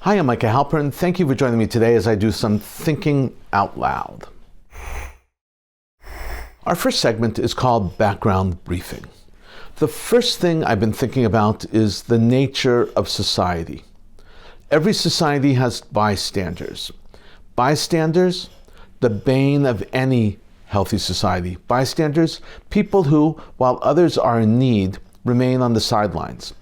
Hi, I'm Micah Halpern. Thank you for joining me today as I do some thinking out loud. Our first segment is called Background Briefing. The first thing I've been thinking about is the nature of society. Every society has bystanders. Bystanders, the bane of any healthy society. Bystanders, people who, while others are in need, remain on the sidelines.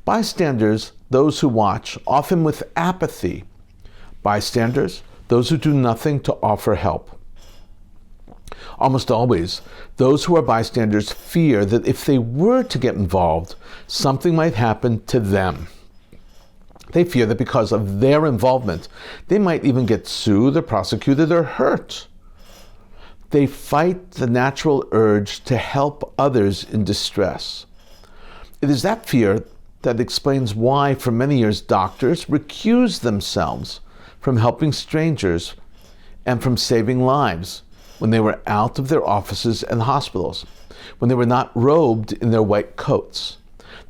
Bystanders, those who watch, often with apathy. Bystanders, those who do nothing to offer help. Almost always, those who are bystanders fear that if they were to get involved, something might happen to them. They fear that because of their involvement, they might even get sued or prosecuted or hurt. They fight the natural urge to help others in distress. It is that fear that explains why, for many years, doctors recused themselves from helping strangers and from saving lives when they were out of their offices and hospitals, when they were not robed in their white coats.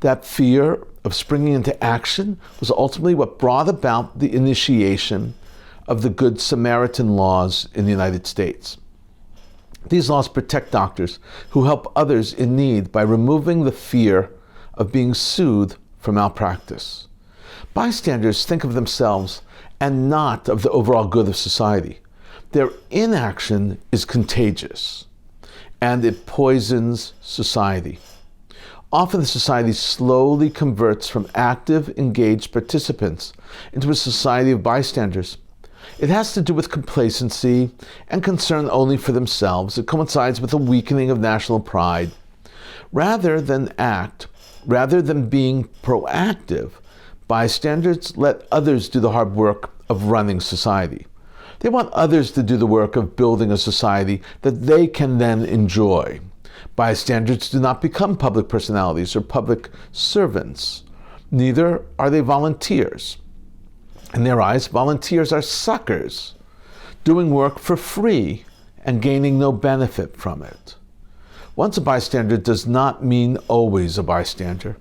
That fear of springing into action was ultimately what brought about the initiation of the Good Samaritan laws in the United States. These laws protect doctors who help others in need by removing the fear of being sued for malpractice. Bystanders think of themselves and not of the overall good of society. Their inaction is contagious, and it poisons society. Often the society slowly converts from active, engaged participants into a society of bystanders. It has to do with complacency and concern only for themselves. It coincides with a weakening of national pride. Rather than being proactive, bystanders let others do the hard work of running society. They want others to do the work of building a society that they can then enjoy. Bystanders do not become public personalities or public servants. Neither are they volunteers. In their eyes, volunteers are suckers, doing work for free and gaining no benefit from it. Once a bystander does not mean always a bystander.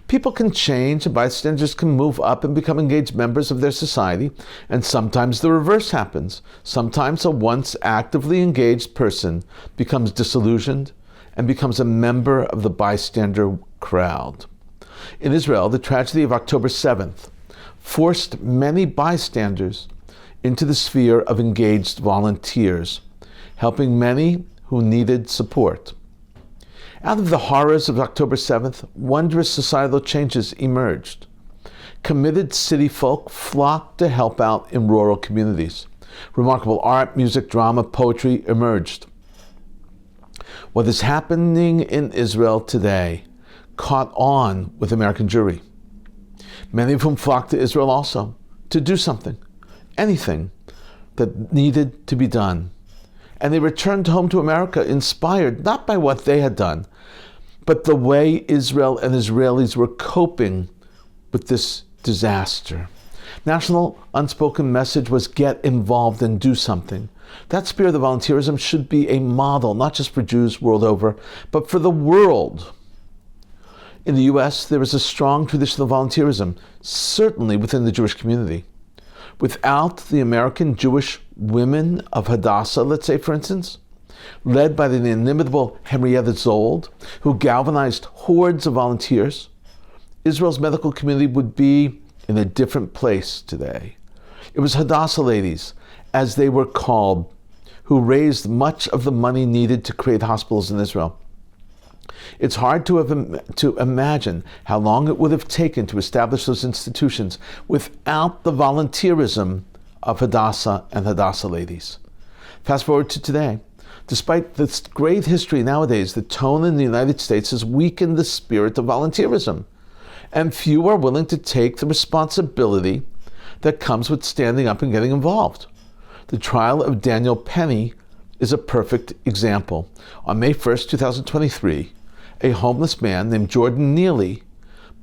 People can change, and bystanders can move up and become engaged members of their society, and sometimes the reverse happens. Sometimes a once actively engaged person becomes disillusioned and becomes a member of the bystander crowd. In Israel, the tragedy of October 7th forced many bystanders into the sphere of engaged volunteers, helping many who needed support. Out of the horrors of October 7th, wondrous societal changes emerged. Committed city folk flocked to help out in rural communities. Remarkable art, music, drama, poetry emerged. What is happening in Israel today caught on with American Jewry, many of whom flocked to Israel also to do something, anything that needed to be done. And they returned home to America inspired not by what they had done, but the way Israel and Israelis were coping with this disaster. National unspoken message was get involved and do something. That spirit of volunteerism should be a model, not just for Jews world over, but for the world. In the U.S., there is a strong tradition of volunteerism, certainly within the Jewish community. Without the American Jewish women of Hadassah, let's say, for instance, led by the inimitable Henrietta Zold, who galvanized hordes of volunteers, Israel's medical community would be in a different place today. It was Hadassah ladies, as they were called, who raised much of the money needed to create hospitals in Israel. It's hard to imagine how long it would have taken to establish those institutions without the volunteerism of Hadassah and Hadassah ladies. Fast forward to today. Despite this great history nowadays, the tone in the United States has weakened the spirit of volunteerism, and few are willing to take the responsibility that comes with standing up and getting involved. The trial of Daniel Penny is a perfect example. On May 1st, 2023, a homeless man named Jordan Neely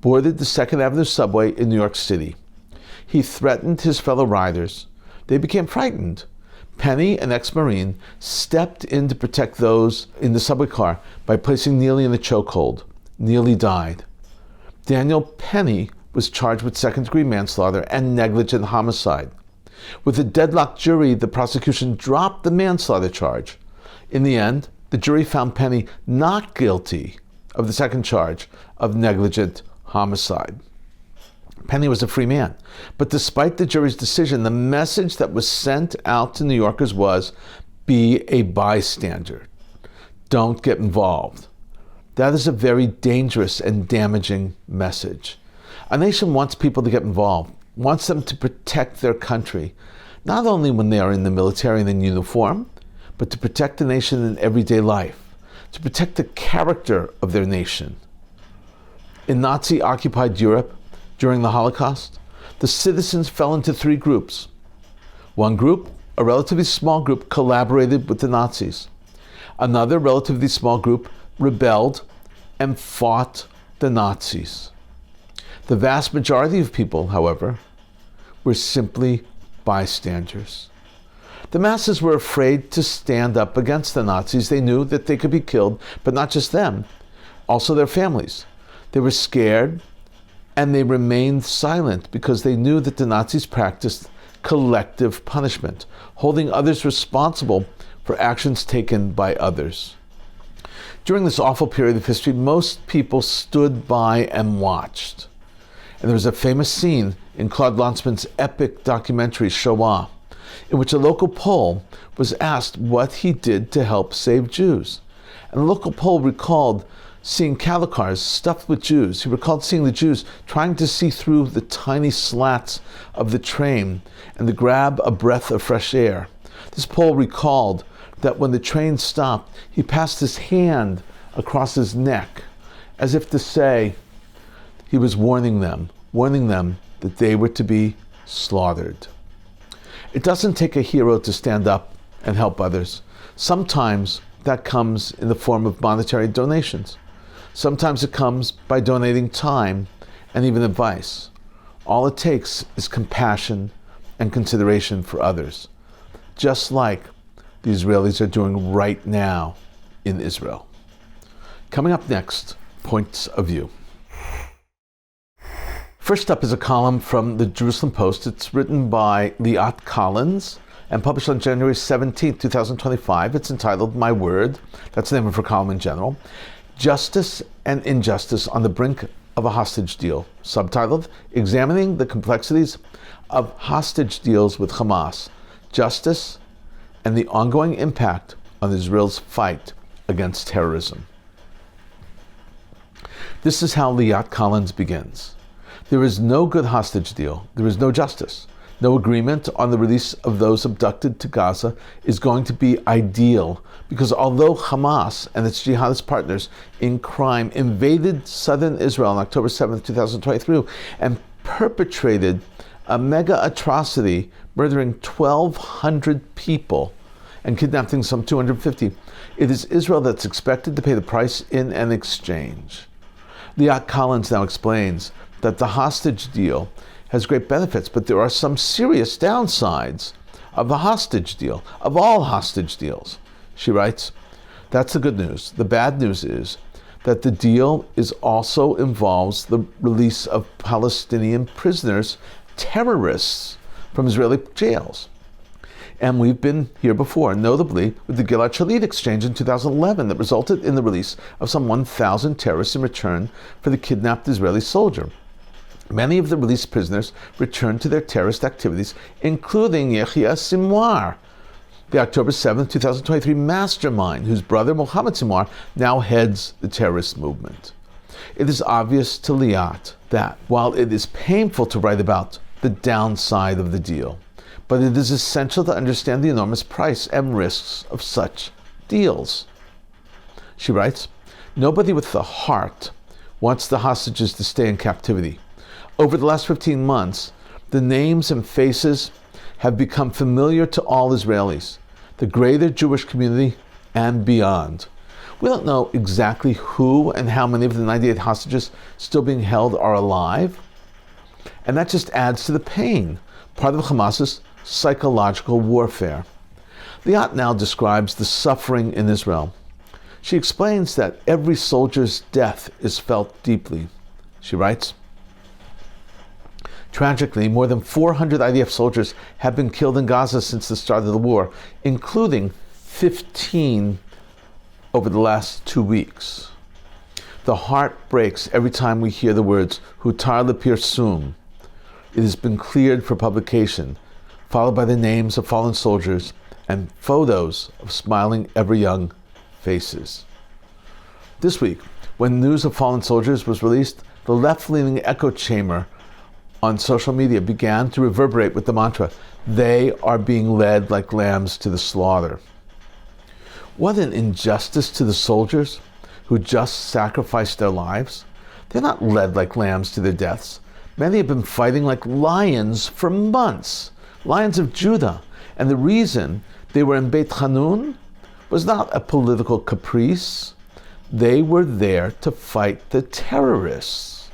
boarded the 2nd Avenue subway in New York City. He threatened his fellow riders. They became frightened. Penny, an ex-Marine, stepped in to protect those in the subway car by placing Neely in a chokehold. Neely died. Daniel Penny was charged with second-degree manslaughter and negligent homicide. With a deadlocked jury, the prosecution dropped the manslaughter charge. In the end, the jury found Penny not guilty of the second charge of negligent homicide. Penny was a free man, but despite the jury's decision, the message that was sent out to New Yorkers was, be a bystander. Don't get involved. That is a very dangerous and damaging message. A nation wants people to get involved, wants them to protect their country, not only when they are in the military and in uniform, but to protect the nation in everyday life, to protect the character of their nation. In Nazi-occupied Europe, during the Holocaust, the citizens fell into three groups. One group, a relatively small group, collaborated with the Nazis. Another relatively small group rebelled and fought the Nazis. The vast majority of people, however, were simply bystanders. The masses were afraid to stand up against the Nazis. They knew that they could be killed, but not just them, also their families. They were scared, and they remained silent because they knew that the Nazis practiced collective punishment, holding others responsible for actions taken by others. During this awful period of history, most people stood by and watched. And there was a famous scene in Claude Lanzmann's epic documentary, Shoah, in which a local Pole was asked what he did to help save Jews. And the local Pole recalled seeing cattle cars stuffed with Jews. He recalled seeing the Jews trying to see through the tiny slats of the train and to grab a breath of fresh air. This Pole recalled that when the train stopped, he passed his hand across his neck, as if to say he was warning them that they were to be slaughtered. It doesn't take a hero to stand up and help others. Sometimes that comes in the form of monetary donations. Sometimes it comes by donating time and even advice. All it takes is compassion and consideration for others, just like the Israelis are doing right now in Israel. Coming up next, Points of View. First up is a column from the Jerusalem Post. It's written by Liat Collins and published on January 17, 2025. It's entitled My Word. That's the name of her column in general. Justice and Injustice on the Brink of a Hostage Deal. Subtitled, Examining the Complexities of Hostage Deals with Hamas, Justice and the Ongoing Impact on Israel's Fight Against Terrorism. This is how Liat Collins begins. There is no good hostage deal. There is no justice. No agreement on the release of those abducted to Gaza is going to be ideal, because although Hamas and its jihadist partners in crime invaded southern Israel on October 7, 2023, and perpetrated a mega atrocity, murdering 1,200 people and kidnapping some 250, it is Israel that's expected to pay the price in an exchange. Liat Collins now explains that the hostage deal has great benefits, but there are some serious downsides of the hostage deal, of all hostage deals. She writes, that's the good news. The bad news is that the deal also involves the release of Palestinian prisoners, terrorists, from Israeli jails. And we've been here before, notably with the Gilad Shalit exchange in 2011 that resulted in the release of some 1,000 terrorists in return for the kidnapped Israeli soldier. Many of the released prisoners returned to their terrorist activities, including Yahya Sinwar, the October 7, 2023 mastermind, whose brother Mohammed Sinwar now heads the terrorist movement. It is obvious to Liat that while it is painful to write about the downside of the deal, but it is essential to understand the enormous price and risks of such deals. She writes, nobody with the heart wants the hostages to stay in captivity. Over the last 15 months, the names and faces have become familiar to all Israelis, the greater Jewish community and beyond. We don't know exactly who and how many of the 98 hostages still being held are alive, and that just adds to the pain, part of Hamas's psychological warfare. Liat now describes the suffering in Israel. She explains that every soldier's death is felt deeply. She writes, Tragically, more than 400 IDF soldiers have been killed in Gaza since the start of the war, including 15 over the last 2 weeks. The heart breaks every time we hear the words, Hutar lepirsum. It has been cleared for publication, followed by the names of fallen soldiers and photos of smiling, ever-young faces. This week, when news of fallen soldiers was released, the left-leaning echo chamber on social media began to reverberate with the mantra, they are being led like lambs to the slaughter. What an injustice to the soldiers who just sacrificed their lives. They're not led like lambs to their deaths. Many have been fighting like lions for months, lions of Judah. And the reason they were in Beit Hanun was not a political caprice. They were there to fight the terrorists.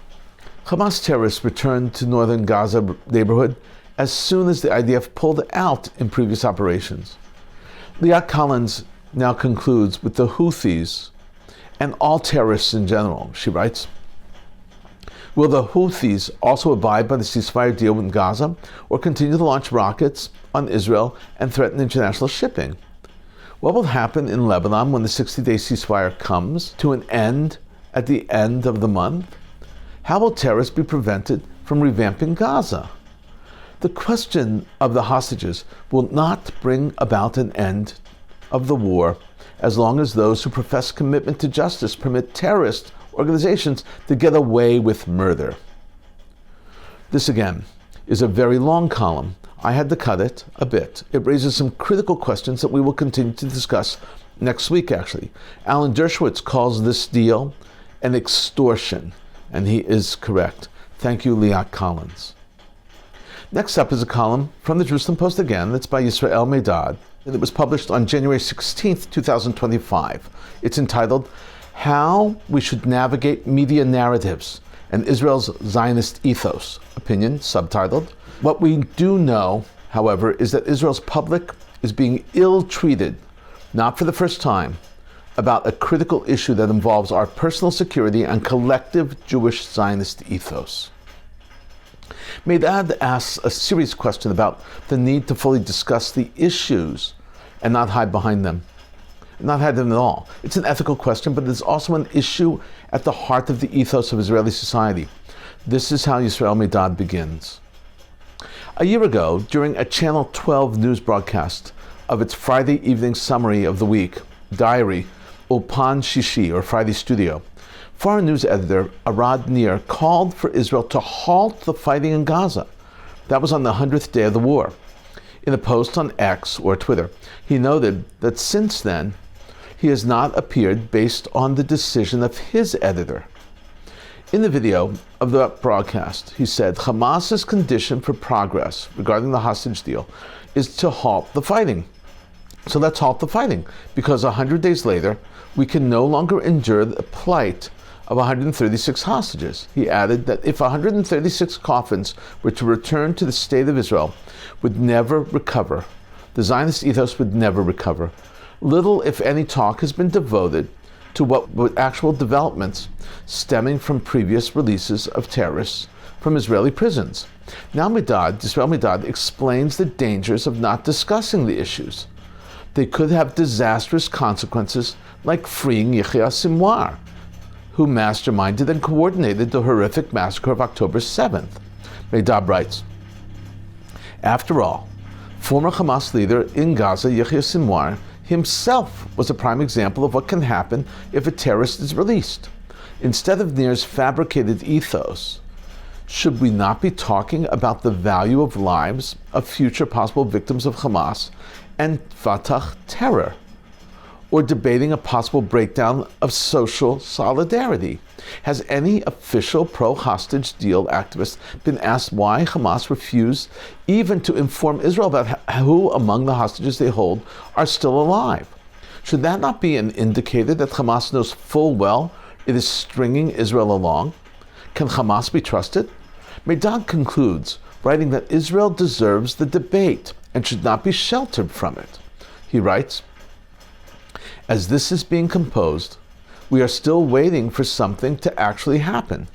Hamas terrorists returned to northern Gaza neighborhood as soon as the IDF pulled out in previous operations. Liat Collins now concludes with the Houthis and all terrorists in general. She writes, will the Houthis also abide by the ceasefire deal in Gaza or continue to launch rockets on Israel and threaten international shipping? What will happen in Lebanon when the 60-day ceasefire comes to an end at the end of the month? How will terrorists be prevented from revamping Gaza? The question of the hostages will not bring about an end of the war as long as those who profess commitment to justice permit terrorist organizations to get away with murder. This again is a very long column. I had to cut it a bit. It raises some critical questions that we will continue to discuss next week, actually. Alan Dershowitz calls this deal an extortion, and he is correct. Thank you, Liat Collins. Next up is a column from the Jerusalem Post again. That's by Yisrael Medad. And it was published on January 16th, 2025. It's entitled, How We Should Navigate Media Narratives and Israel's Zionist Ethos. Opinion, subtitled. What we do know, however, is that Israel's public is being ill-treated, not for the first time, about a critical issue that involves our personal security and collective Jewish Zionist ethos. Medad asks a serious question about the need to fully discuss the issues and not hide behind them. Not hide them at all. It's an ethical question, but it's also an issue at the heart of the ethos of Israeli society. This is how Yisrael Medad begins. A year ago, during a Channel 12 news broadcast of its Friday evening summary of the week, Diary, Ulpan Shishi, or Friday Studio, foreign news editor Arad Nir called for Israel to halt the fighting in Gaza. That was on the 100th day of the war. In a post on X, or Twitter, he noted that since then, he has not appeared based on the decision of his editor. In the video of the broadcast, he said, Hamas's condition for progress regarding the hostage deal is to halt the fighting. So let's halt the fighting, because 100 days later, we can no longer endure the plight of 136 hostages. He added that if 136 coffins were to return to the state of Israel, would never recover. The Zionist ethos would never recover. Little, if any, talk has been devoted to what actual developments stemming from previous releases of terrorists from Israeli prisons. Now Yisrael Medad explains the dangers of not discussing the issues. They could have disastrous consequences, like freeing Yahya Sinwar, who masterminded and coordinated the horrific massacre of October 7th. Medad writes, after all, former Hamas leader in Gaza, Yahya Sinwar, himself was a prime example of what can happen if a terrorist is released. Instead of Nir's fabricated ethos, should we not be talking about the value of lives of future possible victims of Hamas and Fatah terror? Or debating a possible breakdown of social solidarity? Has any official pro-hostage deal activist been asked why Hamas refused even to inform Israel about who among the hostages they hold are still alive? Should that not be an indicator that Hamas knows full well it is stringing Israel along? Can Hamas be trusted? Medad concludes, writing that Israel deserves the debate and should not be sheltered from it. He writes, as this is being composed, we are still waiting for something to actually happen.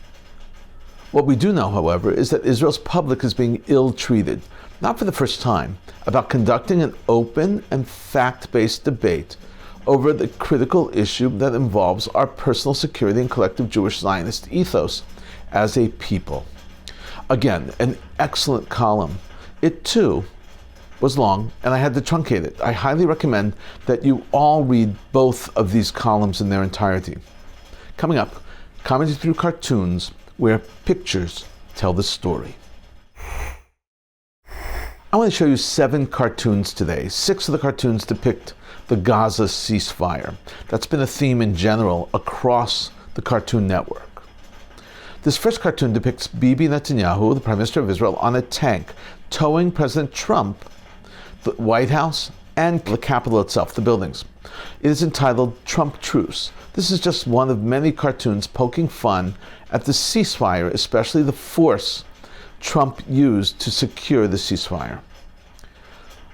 What we do know, however, is that Israel's public is being ill-treated, not for the first time, about conducting an open and fact-based debate over the critical issue that involves our personal security and collective Jewish Zionist ethos as a people. Again, an excellent column. It too was long, and I had to truncate it. I highly recommend that you all read both of these columns in their entirety. Coming up, commenting through cartoons where pictures tell the story. I want to show you 7 cartoons today. 6 of the cartoons depict the Gaza ceasefire. That's been a theme in general across the Cartoon Network. This first cartoon depicts Bibi Netanyahu, the Prime Minister of Israel, on a tank towing President Trump, the White House, and the Capitol itself, the buildings. It is entitled Trump Truce. This is just one of many cartoons poking fun at the ceasefire, especially the force Trump used to secure the ceasefire.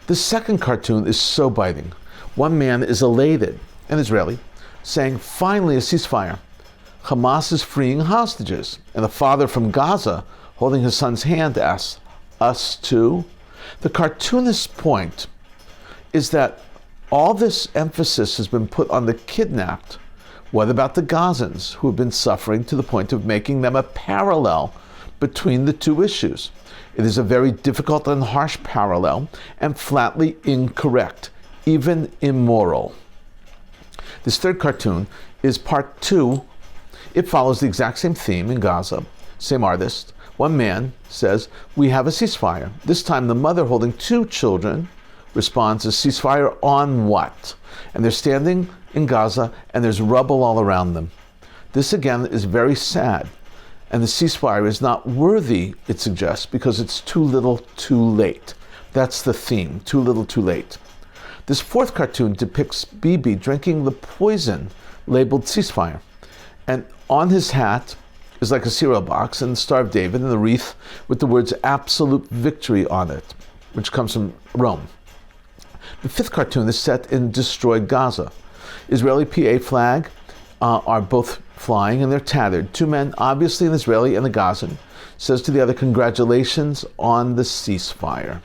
The second cartoon is so biting. One man is elated, an Israeli, saying, "Finally a ceasefire. Hamas is freeing hostages." And the father from Gaza, holding his son's hand, asks, "Us too?" The cartoonist's point is that all this emphasis has been put on the kidnapped. What about the Gazans who have been suffering to the point of making them a parallel between the two issues? It is a very difficult and harsh parallel and flatly incorrect, even immoral. This third cartoon is part 2. It follows the exact same theme in Gaza, same artist. One man says, "We have a ceasefire." This time the mother holding 2 children responds, "A ceasefire on what?" And they're standing in Gaza and there's rubble all around them. This again is very sad. And the ceasefire is not worthy, it suggests, because it's too little too late. That's the theme, too little too late. This fourth cartoon depicts Bibi drinking the poison labeled ceasefire. And on his hat is like a cereal box and the Star of David and the wreath with the words "absolute victory" on it, which comes from Rome. The fifth cartoon is set in destroyed Gaza. Israeli PA flag are both flying and they're tattered. 2 men, obviously an Israeli and a Gazan, says to the other, "Congratulations on the ceasefire."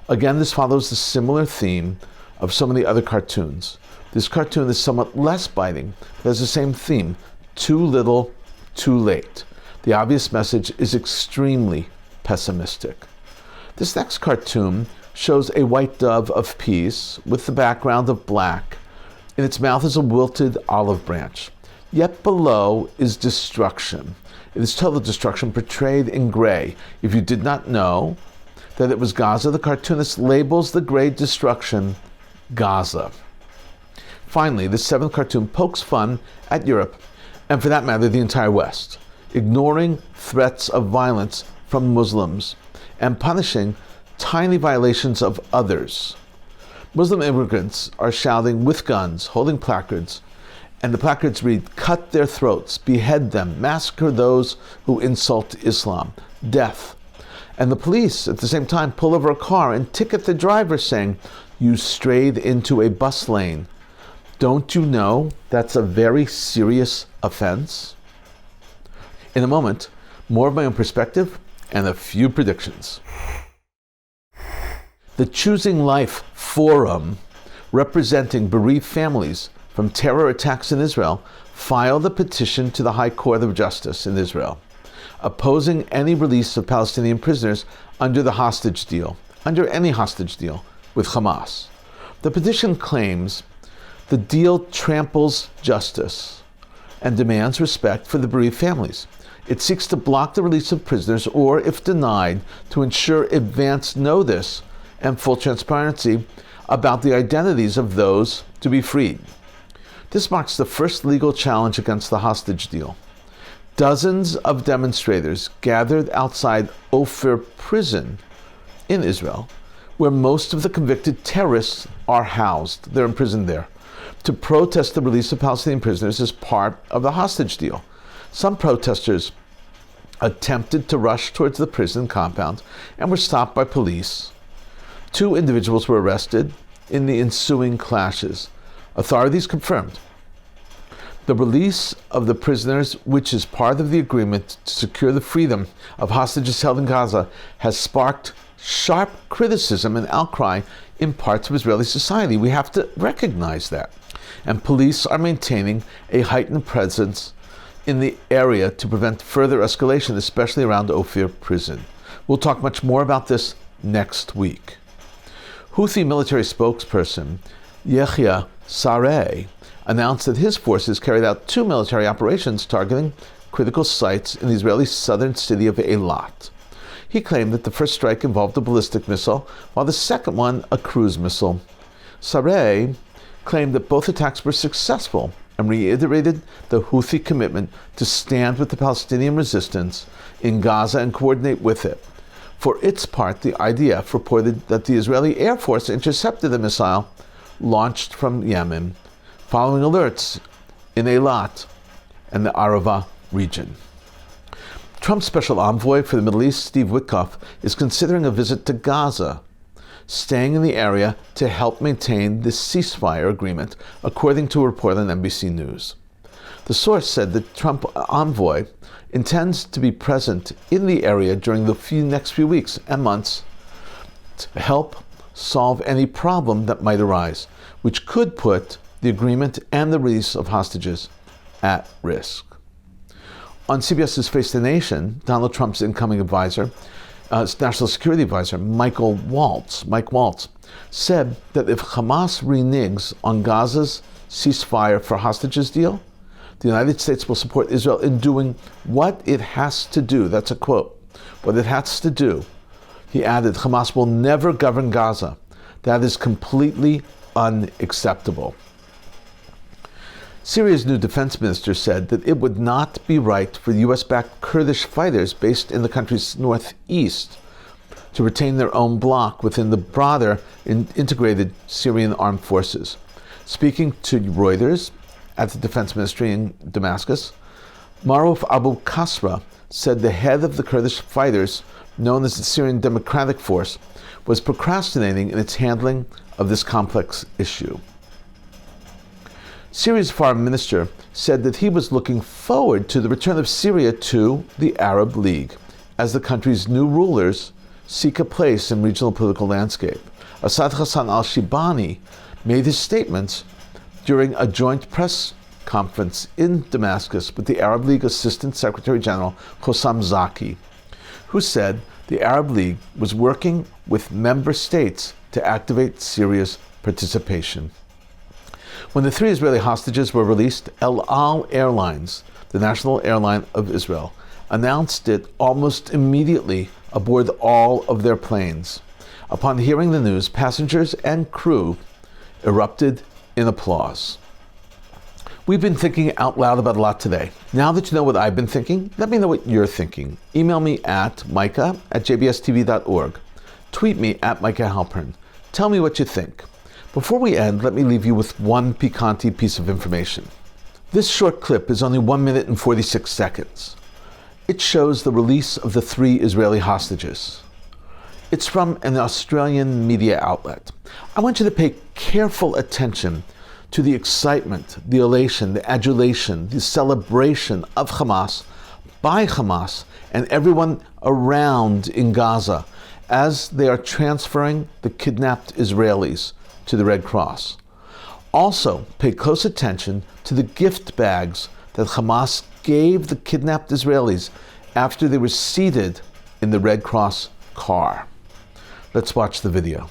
Again, this follows the similar theme of so many other cartoons. This cartoon is somewhat less biting, but has the same theme: too little, too late. The obvious message is extremely pessimistic. This next cartoon shows a white dove of peace with the background of black. In its mouth is a wilted olive branch. Yet below is destruction. It is total destruction portrayed in gray. If you did not know that it was Gaza, the cartoonist labels the gray destruction Gaza. Finally, the 7th cartoon pokes fun at Europe, and for that matter, the entire West, ignoring threats of violence from Muslims and punishing tiny violations of others. Muslim immigrants are shouting with guns, holding placards, and the placards read, "Cut their throats, behead them, massacre those who insult Islam, death." And the police at the same time pull over a car and ticket the driver, saying, "You strayed into a bus lane. Don't you know that's a very serious offense?" In a moment, more of my own perspective and a few predictions. The Choosing Life Forum, representing bereaved families from terror attacks in Israel, filed a petition to the High Court of Justice in Israel, opposing any release of Palestinian prisoners under the hostage deal, under any hostage deal with Hamas. The petition claims the deal tramples justice and demands respect for the bereaved families. It seeks to block the release of prisoners, or, if denied, to ensure advance notice and full transparency about the identities of those to be freed. This marks the first legal challenge against the hostage deal. Dozens of demonstrators gathered outside Ophir prison in Israel, where most of the convicted terrorists are housed. They're imprisoned there, to protest the release of Palestinian prisoners as part of the hostage deal. Some protesters attempted to rush towards the prison compound and were stopped by police. 2 individuals were arrested in the ensuing clashes. Authorities confirmed The release of the prisoners, which is part of the agreement to secure the freedom of hostages held in Gaza, has sparked sharp criticism and outcry in parts of Israeli society. We have to recognize that. And police are maintaining a heightened presence in the area to prevent further escalation, especially around Ophir prison. We'll talk much more about this next week. Houthi military spokesperson Yehia Sareh announced that his forces carried out 2 military operations targeting critical sites in the Israeli southern city of Eilat. He claimed that the first strike involved a ballistic missile, while the second one a cruise missile. Sareh claimed that both attacks were successful and reiterated the Houthi commitment to stand with the Palestinian resistance in Gaza and coordinate with it. For its part, the IDF reported that the Israeli Air Force intercepted a missile launched from Yemen, following alerts in Eilat and the Arava region. Trump's special envoy for the Middle East, Steve Witkoff, is considering a visit to Gaza, staying in the area to help maintain the ceasefire agreement, according to a report on NBC News. The source said the Trump envoy intends to be present in the area during the next few weeks and months to help solve any problem that might arise, which could put the agreement and the release of hostages at risk. On CBS's Face the Nation, Donald Trump's incoming advisor, National Security Advisor Mike Waltz, said that if Hamas reneges on Gaza's ceasefire for hostages deal, the United States will support Israel in doing what it has to do. That's a quote. What it has to do. He added, Hamas will never govern Gaza. That is completely unacceptable. Syria's new defense minister said that it would not be right for US-backed Kurdish fighters based in the country's northeast to retain their own bloc within the broader integrated Syrian armed forces. Speaking to Reuters at the defense ministry in Damascus, Maruf Abu Kasra said the head of the Kurdish fighters, known as the Syrian Democratic Force, was procrastinating in its handling of this complex issue. Syria's foreign minister said that he was looking forward to the return of Syria to the Arab League as the country's new rulers seek a place in regional political landscape. Assad Hassan al-Shibani made his statements during a joint press conference in Damascus with the Arab League Assistant Secretary General Hossam Zaki, who said the Arab League was working with member states to activate Syria's participation. When the 3 Israeli hostages were released, El Al Airlines, the national airline of Israel, announced it almost immediately aboard all of their planes. Upon hearing the news, passengers and crew erupted in applause. We've been thinking out loud about a lot today. Now that you know what I've been thinking, let me know what you're thinking. Email me at micah@jbstv.org. Tweet me at Micah Halpern. Tell me what you think. Before we end, let me leave you with one piquante piece of information. This short clip is only 1 minute and 46 seconds. It shows the release of the 3 Israeli hostages. It's from an Australian media outlet. I want you to pay careful attention to the excitement, the elation, the adulation, the celebration of Hamas, by Hamas, and everyone around in Gaza as they are transferring the kidnapped Israelis to the Red Cross. Also, pay close attention to the gift bags that Hamas gave the kidnapped Israelis after they were seated in the Red Cross car. Let's watch the video.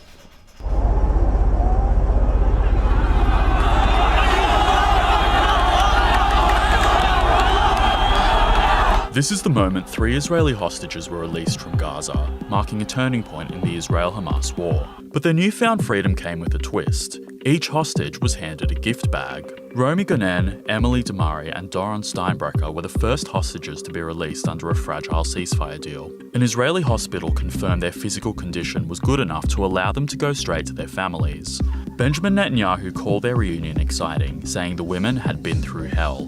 This is the moment 3 Israeli hostages were released from Gaza, marking a turning point in the Israel-Hamas war. But their newfound freedom came with a twist. Each hostage was handed a gift bag. Romy Gonen, Emily Damari and Doron Steinbrecher were the first hostages to be released under a fragile ceasefire deal. An Israeli hospital confirmed their physical condition was good enough to allow them to go straight to their families. Benjamin Netanyahu called their reunion exciting, saying the women had been through hell.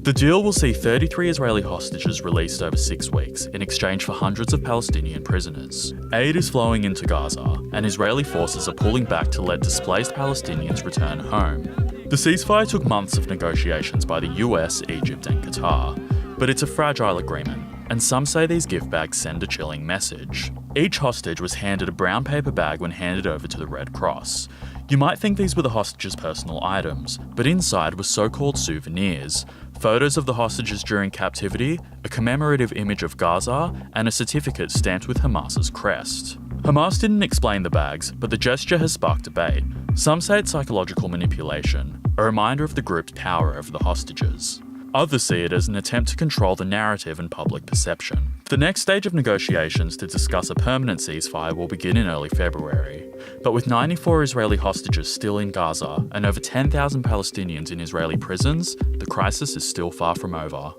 The deal will see 33 Israeli hostages released over 6 weeks in exchange for hundreds of Palestinian prisoners. Aid is flowing into Gaza, and Israeli forces are pulling back to let displaced Palestinians return home. The ceasefire took months of negotiations by the US, Egypt and Qatar, but it's a fragile agreement, and some say these gift bags send a chilling message. Each hostage was handed a brown paper bag when handed over to the Red Cross. You might think these were the hostages' personal items, but inside were so-called souvenirs, photos of the hostages during captivity, a commemorative image of Gaza, and a certificate stamped with Hamas's crest. Hamas didn't explain the bags, but the gesture has sparked debate. Some say it's psychological manipulation, a reminder of the group's power over the hostages. Others see it as an attempt to control the narrative and public perception. The next stage of negotiations to discuss a permanent ceasefire will begin in early February. But with 94 Israeli hostages still in Gaza and over 10,000 Palestinians in Israeli prisons, the crisis is still far from over.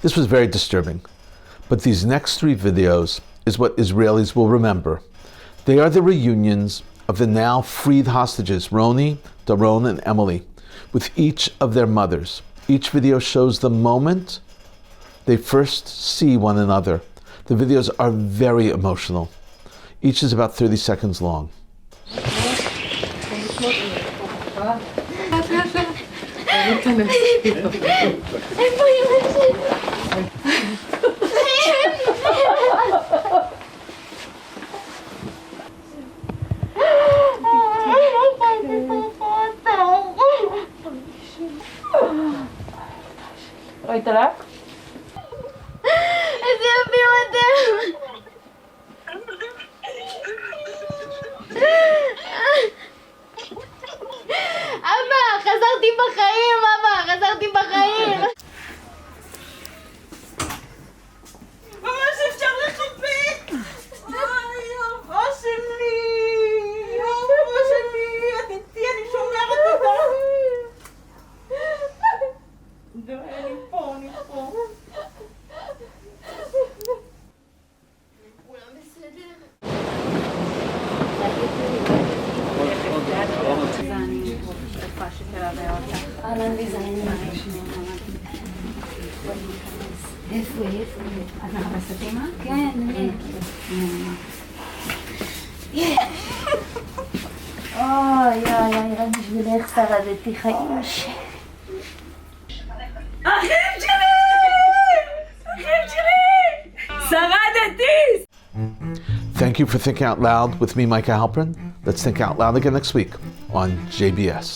This was very disturbing, but these next 3 videos is what Israelis will remember. They are the reunions of the now freed hostages, Roni, Daron, and Emily, with each of their mothers. Each video shows the moment they first see one another. The videos are very emotional. Each is about 30 seconds long. ראית לה? איזה יפים אתם! אבא, חזרתי בחיים, אבא, חזרתי בחיים! ממש אפשר לחבק! אוי, אבא שלי! אבא שלי! את איתי, אני שומרת אותך! אני פה, אני פה. כולם בסדר? אהלן ויזיין. איפה? את מחפשת אמא? כן. אוי, רק בשבילך שרדתי חיים. אחים שלי! אחים שלי! שרדתי! Thank you for thinking out loud with me, Micah Halpern. Let's think out loud again next week on JBS.